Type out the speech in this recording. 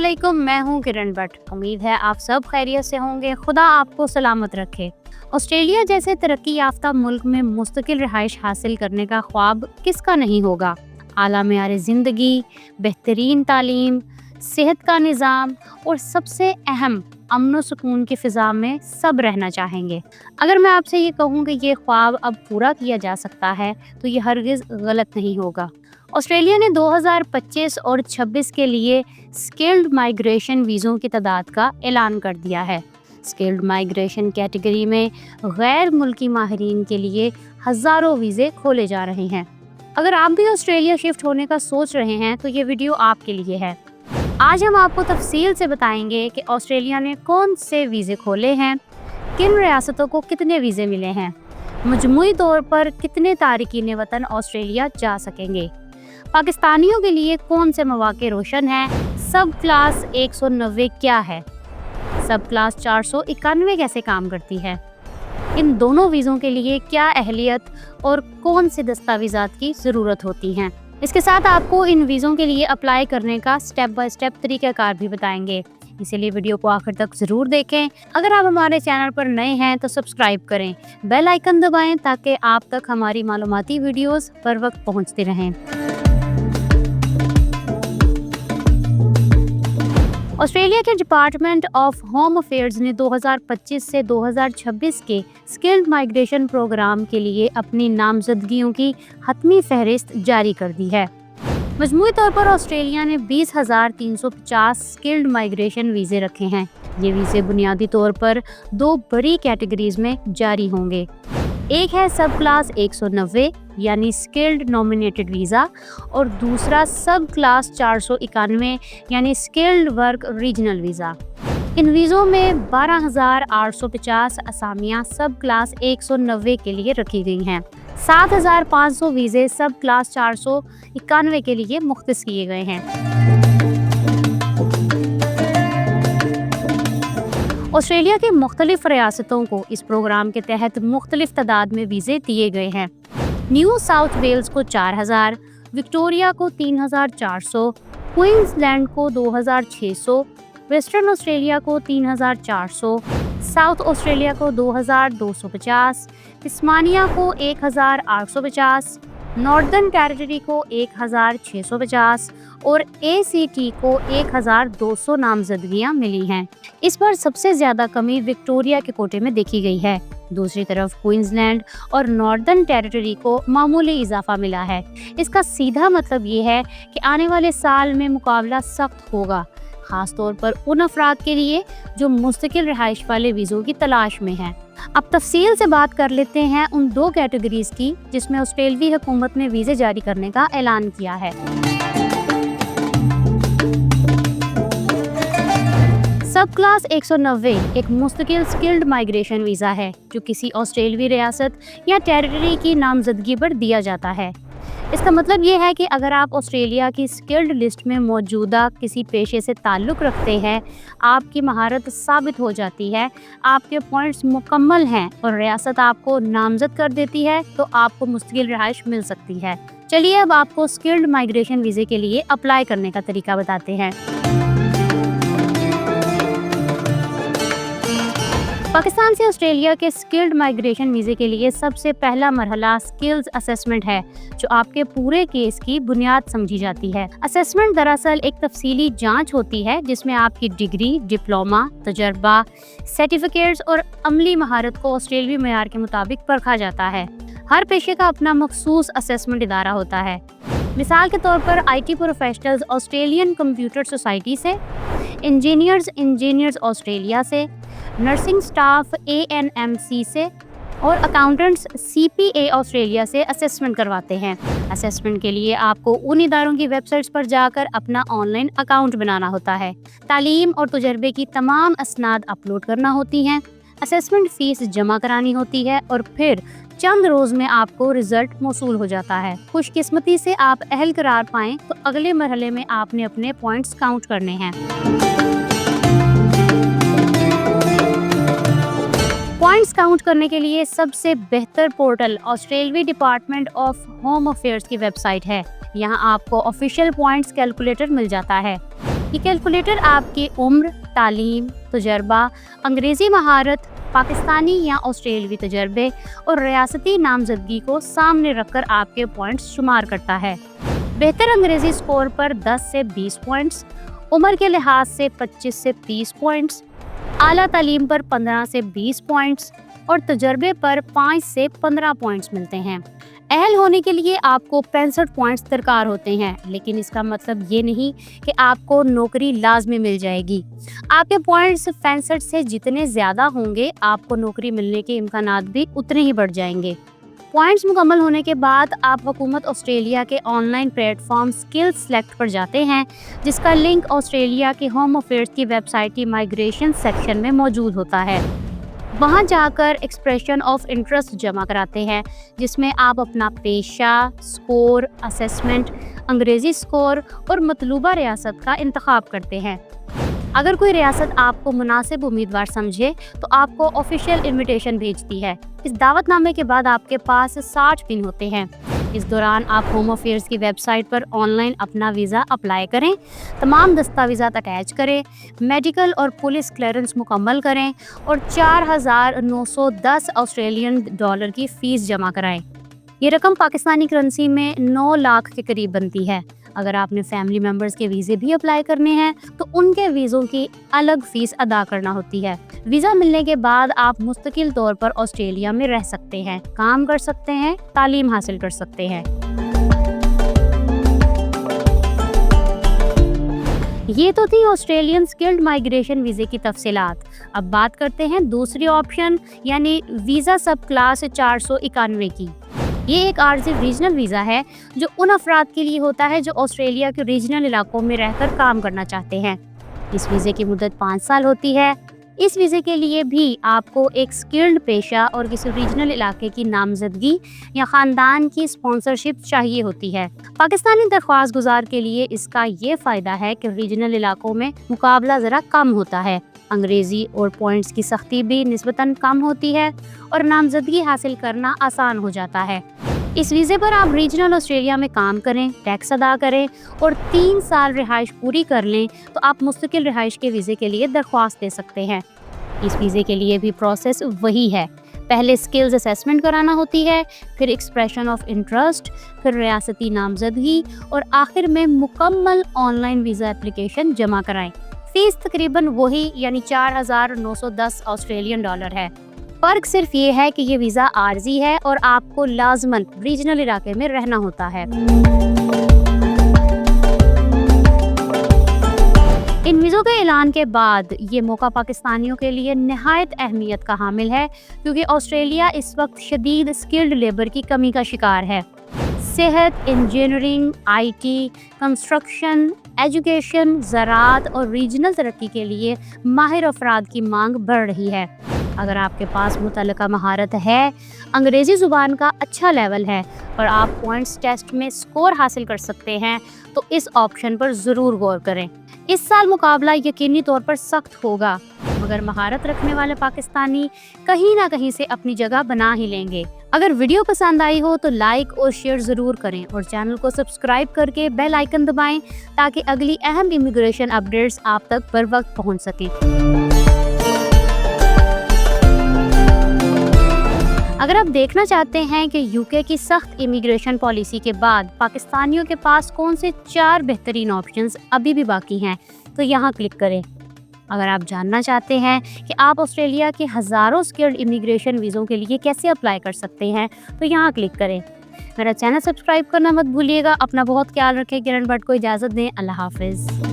अस्सलामुअलैकुम, मैं हूँ किरण भट्ट। उम्मीद है आप सब खैरियत से होंगे। खुदा आपको सलामत रखे। ऑस्ट्रेलिया जैसे तरक्की याफ्ता मुल्क में मुस्तकिल रिहाइश हासिल करने का ख्वाब किसका नहीं होगा। आला मेयार ज़िंदगी, बेहतरीन तालीम, सेहत का निज़ाम और सबसे अहम अमन व सुकून की फ़िज़ा में सब रहना चाहेंगे। अगर मैं आपसे ये कहूँ कि ये ख्वाब अब पूरा किया जा सकता है तो ये हरगिज़ गलत नहीं होगा। ऑस्ट्रेलिया ने 2025 और 26 के लिए स्किल्ड माइग्रेशन वीज़ों की तादाद का ऐलान कर दिया है। स्किल्ड माइग्रेशन कैटेगरी में गैर मुल्की माहिरीन के लिए हज़ारों वीज़े खोले जा रहे हैं। अगर आप भी ऑस्ट्रेलिया शिफ्ट होने का सोच रहे हैं तो ये वीडियो आपके लिए है। आज हम आपको तफसील से बताएंगे कि ऑस्ट्रेलिया ने कौन से वीज़े खोले हैं, किन रियासतों को कितने वीज़े मिले हैं, मजमूई तौर पर कितने तारिकीन वतन ऑस्ट्रेलिया जा सकेंगे, पाकिस्तानियों के लिए कौन से मौके रोशन हैं, सब क्लास 190 क्या है, सब क्लास 491 कैसे काम करती है, इन दोनों वीज़ों के लिए क्या अहलियत और कौन से दस्तावेज़ात की ज़रूरत होती हैं। इसके साथ आपको इन वीज़ों के लिए अप्लाई करने का स्टेप बाय स्टेप तरीक़ाकार भी बताएंगे, इसीलिए वीडियो को आखिर तक ज़रूर देखें। अगर आप हमारे चैनल पर नए हैं तो सब्सक्राइब करें, बेल आइकन दबाएं ताकि आप तक हमारी मालूमाती वीडियोस बर वक्त पहुँचती रहें। ऑस्ट्रेलिया के डिपार्टमेंट ऑफ होम अफेयर्स ने 2025 से 2026 के स्किल्ड माइग्रेशन प्रोग्राम के लिए अपनी नामजदगियों की हतमी फहरिस्त जारी कर दी है। मजमूई तौर पर ऑस्ट्रेलिया ने 20,350 स्किल्ड माइग्रेशन वीज़े रखे हैं। ये वीज़े बुनियादी तौर पर दो बड़ी कैटेगरीज में जारी होंगे। एक है सब क्लास 190 यानी स्किल्ड नॉमिनेटेड वीज़ा और दूसरा सब क्लास 491 यानी स्किल्ड वर्क रीजनल वीज़ा। इन वीज़ों में 12,850 असामियाँ सब क्लास 190 के लिए रखी गई हैं। 7,500 वीज़े सब क्लास 491 के लिए मुख्तस किए गए हैं। ऑस्ट्रेलिया की मुख्तलिफ रियासतों को इस प्रोग्राम के तहत मुख्तलिफ तादाद में वीज़े दिए गए हैं। न्यू साउथ वेल्स को 4,000, विक्टोरिया को 3,400, क्वींसलैंड को 2,600, वेस्टर्न ऑस्ट्रेलिया को 3,400, साउथ ऑस्ट्रेलिया को 2,250, तस्मानिया को 1,850, नॉर्दर्न टेरिटरी को 1,650 और ACT को 1,200 नामजदगियां मिली हैं। इस बार सबसे ज़्यादा कमी विक्टोरिया के कोटे में देखी गई है। दूसरी तरफ क्वींसलैंड और नॉर्दर्न टेरिटरी को मामूली इजाफा मिला है। इसका सीधा मतलब ये है कि आने वाले साल में मुकाबला सख्त होगा, खास तौर पर उन अफराद के लिए जो मुस्तकिल रिहाइश वाले वीज़ों की तलाश में हैं। अब तफसील से बात कर लेते हैं उन दो कैटेगरीज की जिसमें ऑस्ट्रेलियाई हुकूमत ने वीज़े जारी करने का ऐलान किया है। सब क्लास 190 एक मुस्तकिल स्किल्ड माइग्रेशन वीज़ा है जो किसी ऑस्ट्रेलियाई रियासत या टेरिटरी की नामजदगी पर दिया जाता है। इसका मतलब ये है कि अगर आप ऑस्ट्रेलिया की स्किल्ड लिस्ट में मौजूदा किसी पेशे से ताल्लुक़ रखते हैं, आपकी महारत साबित हो जाती है, आपके पॉइंट्स मुकम्मल हैं और रियासत आपको नामज़द कर देती है तो आपको मुस्तकिल रिहाइश मिल सकती है। चलिए अब आपको स्किल्ड माइग्रेशन वीज़े के लिए अप्लाई करने का तरीका बताते हैं। पाकिस्तान से ऑस्ट्रेलिया के स्किल्ड माइग्रेशन वीज़े के लिए सबसे पहला मरहला स्किल्स असेसमेंट है जो आपके पूरे केस की बुनियाद समझी जाती है। असेसमेंट दरअसल एक तफसीली जांच होती है जिसमें आपकी डिग्री, डिप्लोमा, तजर्बा, सर्टिफिकेट्स और अमली महारत को ऑस्ट्रेलियाई मेयार के मुताबिक परखा जाता है। हर पेशे का अपना मखसूस असेसमेंट इदारा होता है। मिसाल के तौर पर IT professionals Australian computer society से, इंजीनियर्स ऑस्ट्रेलिया से, नर्सिंग स्टाफ ANMC से और अकाउंटेंट्स CPA ऑस्ट्रेलिया से असेसमेंट करवाते हैं। असेसमेंट के लिए आपको उन इदारों की वेबसाइट्स पर जाकर अपना ऑनलाइन अकाउंट बनाना होता है। तालीम और तजर्बे की तमाम असनाद अपलोड करना होती हैं। असेसमेंट फ़ीस जमा करानी होती है और फिर चंद रोज़ में आपको रिजल्ट मौसूल हो जाता है। खुशकिस्मती से आप अहल करार पाएँ तो अगले मरहले में आपने अपने पॉइंट्स काउंट करने हैं। पॉइंट्स काउंट करने के लिए सबसे बेहतर पोर्टल ऑस्ट्रेलियाई डिपार्टमेंट ऑफ होम अफेयर्स की वेबसाइट है। यहाँ आपको ऑफिशियल पॉइंट्स कैलकुलेटर मिल जाता है। ये कैलकुलेटर आपकी उम्र, तालीम, तजर्बा, अंग्रेज़ी महारत, पाकिस्तानी या ऑस्ट्रेलवी तजर्बे और रियासती नामजदगी को सामने रखकर आपके पॉइंट्स शुमार करता है। बेहतर अंग्रेज़ी स्कोर पर 10 से 20 पॉइंट्स, उम्र के लिहाज से 25 से 30 पॉइंट्स, आला तालीम पर 15 से 20 पॉइंट्स और तजर्बे पर 5 से 15 पॉइंट्स मिलते हैं। अहल होने के लिए आपको 65 पॉइंट्स दरकार होते हैं, लेकिन इसका मतलब ये नहीं कि आपको नौकरी लाजमी मिल जाएगी। आपके पॉइंट्स 65 से जितने ज़्यादा होंगे, आपको नौकरी मिलने के इम्कानात भी उतने ही बढ़ जाएंगे। पॉइंट्स मुकम्मल होने के बाद आप हुकूमत ऑस्ट्रेलिया के ऑनलाइन प्लेटफॉर्म स्किल्स सेलेक्ट पर जाते हैं, जिसका लिंक ऑस्ट्रेलिया के होम अफेयर्स की वेबसाइट की माइग्रेशन सेक्शन में मौजूद होता है। वहां जाकर एक्सप्रेशन ऑफ इंटरेस्ट जमा कराते हैं, जिसमें आप अपना पेशा, स्कोर, असेसमेंट, अंग्रेज़ी स्कोर और मतलूबा रियासत का इंतखाब करते हैं। अगर कोई रियासत आपको मुनासिब उम्मीदवार समझे तो आपको ऑफिशियल इनविटेशन भेजती है। इस दावतनामे के बाद आपके पास 60 दिन होते हैं। इस दौरान आप होम अफेयर्स की वेबसाइट पर ऑनलाइन अपना वीज़ा अप्लाई करें, तमाम दस्तावेज़ात अटैच करें, मेडिकल और पुलिस क्लियरेंस मुकम्मल करें और 4,910 ऑस्ट्रेलियन डॉलर की फ़ीस जमा कराएं। ये रकम पाकिस्तानी करेंसी में 9 लाख के करीब बनती है। अगर आपने फैमिली मेम्बर्स के वीज़े भी अप्लाई करने हैं तो उनके वीज़ों की अलग फ़ीस अदा करना होती है। वीज़ा मिलने के बाद आप मुस्तकिल तौर पर ऑस्ट्रेलिया में रह सकते हैं, काम कर सकते हैं, तालीम हासिल कर सकते हैं। ये तो थी ऑस्ट्रेलियन स्किल्ड माइग्रेशन वीज़े की तफसीलात। अब बात करते हैं दूसरी ऑप्शन यानी वीज़ा सब क्लास 491 की। ये एक आर्जी रीजनल वीज़ा है जो उन अफराद के लिए होता है जो ऑस्ट्रेलिया के रीजनल इलाकों में रहकर काम करना चाहते हैं। इस वीज़े की मुद्दत 5 साल होती है। इस वीज़े के लिए भी आपको एक स्किल्ड पेशा और किसी रीजनल इलाके की नामजदगी या ख़ानदान की स्पॉन्सरशिप चाहिए होती है। पाकिस्तानी दरख्वास्त गुजार के लिए इसका ये फ़ायदा है कि रीजनल इलाकों में मुकाबला ज़रा कम होता है, अंग्रेज़ी और पॉइंट्स की सख्ती भी निस्बतन कम होती है और नामजदगी हासिल करना आसान हो जाता है। इस वीज़े पर आप रीजनल ऑस्ट्रेलिया में काम करें, टैक्स अदा करें और 3 साल रिहाइश पूरी कर लें तो आप मुस्तकिल रिहाइश के वीज़े के लिए दरख्वास्त दे सकते हैं। इस वीज़े के लिए भी प्रोसेस वही है। पहले स्किल्स असेसमेंट कराना होती है, फिर एक्सप्रेशन ऑफ इंटरेस्ट, फिर रियासती नामजदगी और आखिर में मुकम्मल ऑनलाइन वीज़ा एप्लीकेशन जमा कराएं। फीस तकरीबन वही यानी 4,910 ऑस्ट्रेलियन डॉलर है। फ़र्क सिर्फ ये है कि ये वीज़ा आर्जी है और आपको लाजमन रीजनल इलाके में रहना होता है। इन वीज़ों के ऐलान के बाद ये मौका पाकिस्तानियों के लिए नहायत अहमियत का हामिल है, क्योंकि ऑस्ट्रेलिया इस वक्त शदीद स्किल्ड लेबर की कमी का शिकार है। सेहत, इंजीनियरिंग, IT, कंस्ट्रक्शन, एजुकेशन, ज़राअत और रीजनल तरक्की के लिए माहिर अफराद की मांग बढ़ रही है। अगर आपके पास मुतल्लिका महारत है, अंग्रेज़ी ज़ुबान का अच्छा लेवल है और आप पॉइंट्स टेस्ट में स्कोर हासिल कर सकते हैं तो इस ऑप्शन पर ज़रूर गौर करें। इस साल मुकाबला यकीनी तौर पर सख्त होगा, मगर महारत रखने वाले पाकिस्तानी कहीं ना कहीं से अपनी जगह बना ही लेंगे। अगर वीडियो पसंद आई हो तो लाइक और शेयर ज़रूर करें और चैनल को सब्सक्राइब करके बेल आइकन दबाएं ताकि अगली अहम इमिग्रेशन अपडेट्स आप तक बर वक्त पहुँच सकें। अगर आप देखना चाहते हैं कि यूके की सख्त इमिग्रेशन पॉलिसी के बाद पाकिस्तानियों के पास कौन से 4 बेहतरीन ऑप्शंस अभी भी बाकी हैं, तो यहाँ क्लिक करें। अगर आप जानना चाहते हैं कि आप ऑस्ट्रेलिया के हज़ारों स्किल्ड इमिग्रेशन वीज़ों के लिए कैसे अप्लाई कर सकते हैं, तो यहाँ क्लिक करें। मेरा चैनल सब्सक्राइब करना मत भूलिएगा। अपना बहुत ख्याल रखें। किरण भट्ट को इजाज़त दें। अल्लाह हाफिज़।